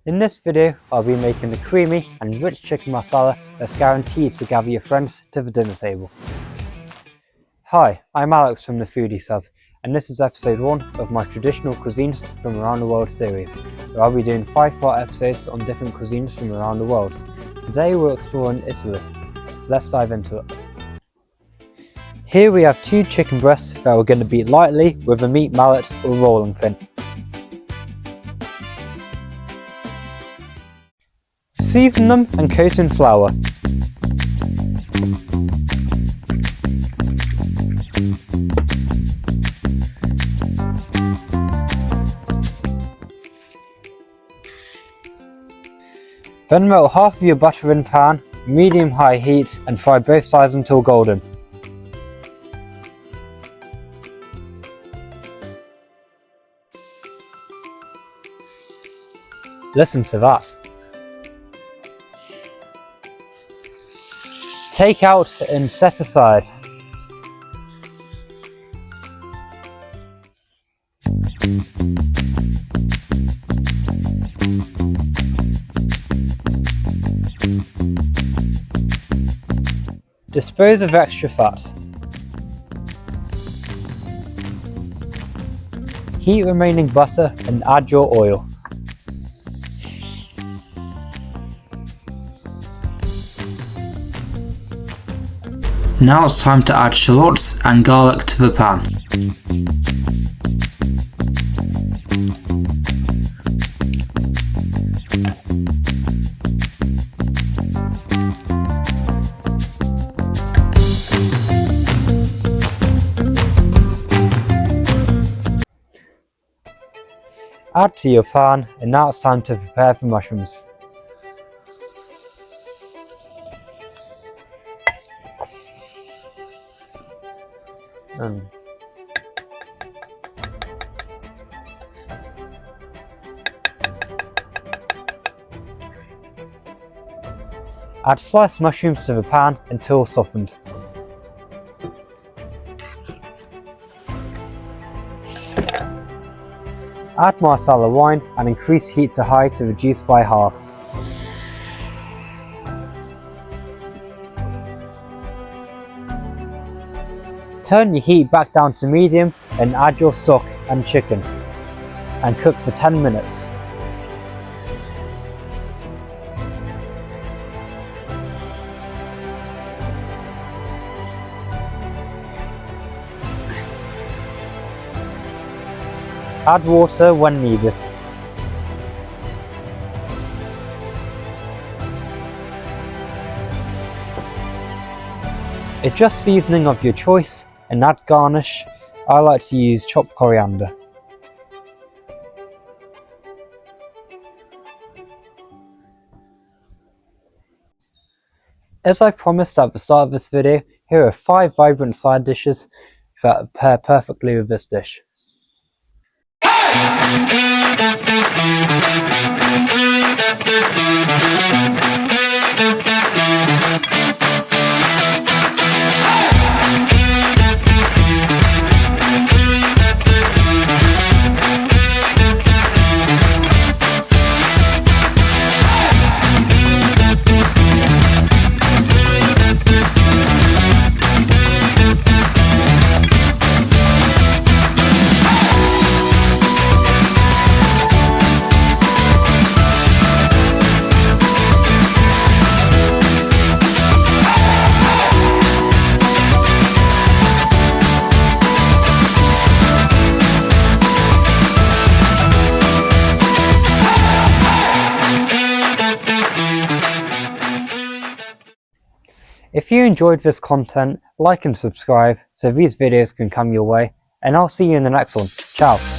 In this video, I'll be making a creamy and rich chicken masala that's guaranteed to gather your friends to the dinner table. Hi, I'm Alex from the Foodie Sub, and this is episode 1 of my traditional cuisines from around the world series, where I'll be doing 5-part episodes on different cuisines from around the world. Today we're exploring Italy. Let's dive into it. Here we have 2 chicken breasts that we're going to beat lightly with a meat mallet or rolling pin. Season them and coat in flour. Then melt half of your butter in pan, medium-high heat, and fry both sides until golden. Listen to that. Take out and set aside. Dispose of extra fat. Heat remaining butter and add your oil. Now it's time to add shallots and garlic to the pan. Add to your pan, and now it's time to prepare the mushrooms. Add sliced mushrooms to the pan until softened. Add marsala wine and increase heat to high to reduce by half. Turn your heat back down to medium and add your stock and chicken and cook for 10 minutes. Add water when needed. Adjust seasoning of your choice and add garnish. I like to use chopped coriander. As I promised at the start of this video, here are 5 vibrant side dishes that pair perfectly with this dish. If you enjoyed this content, like and subscribe so these videos can come your way, and I'll see you in the next one. Ciao!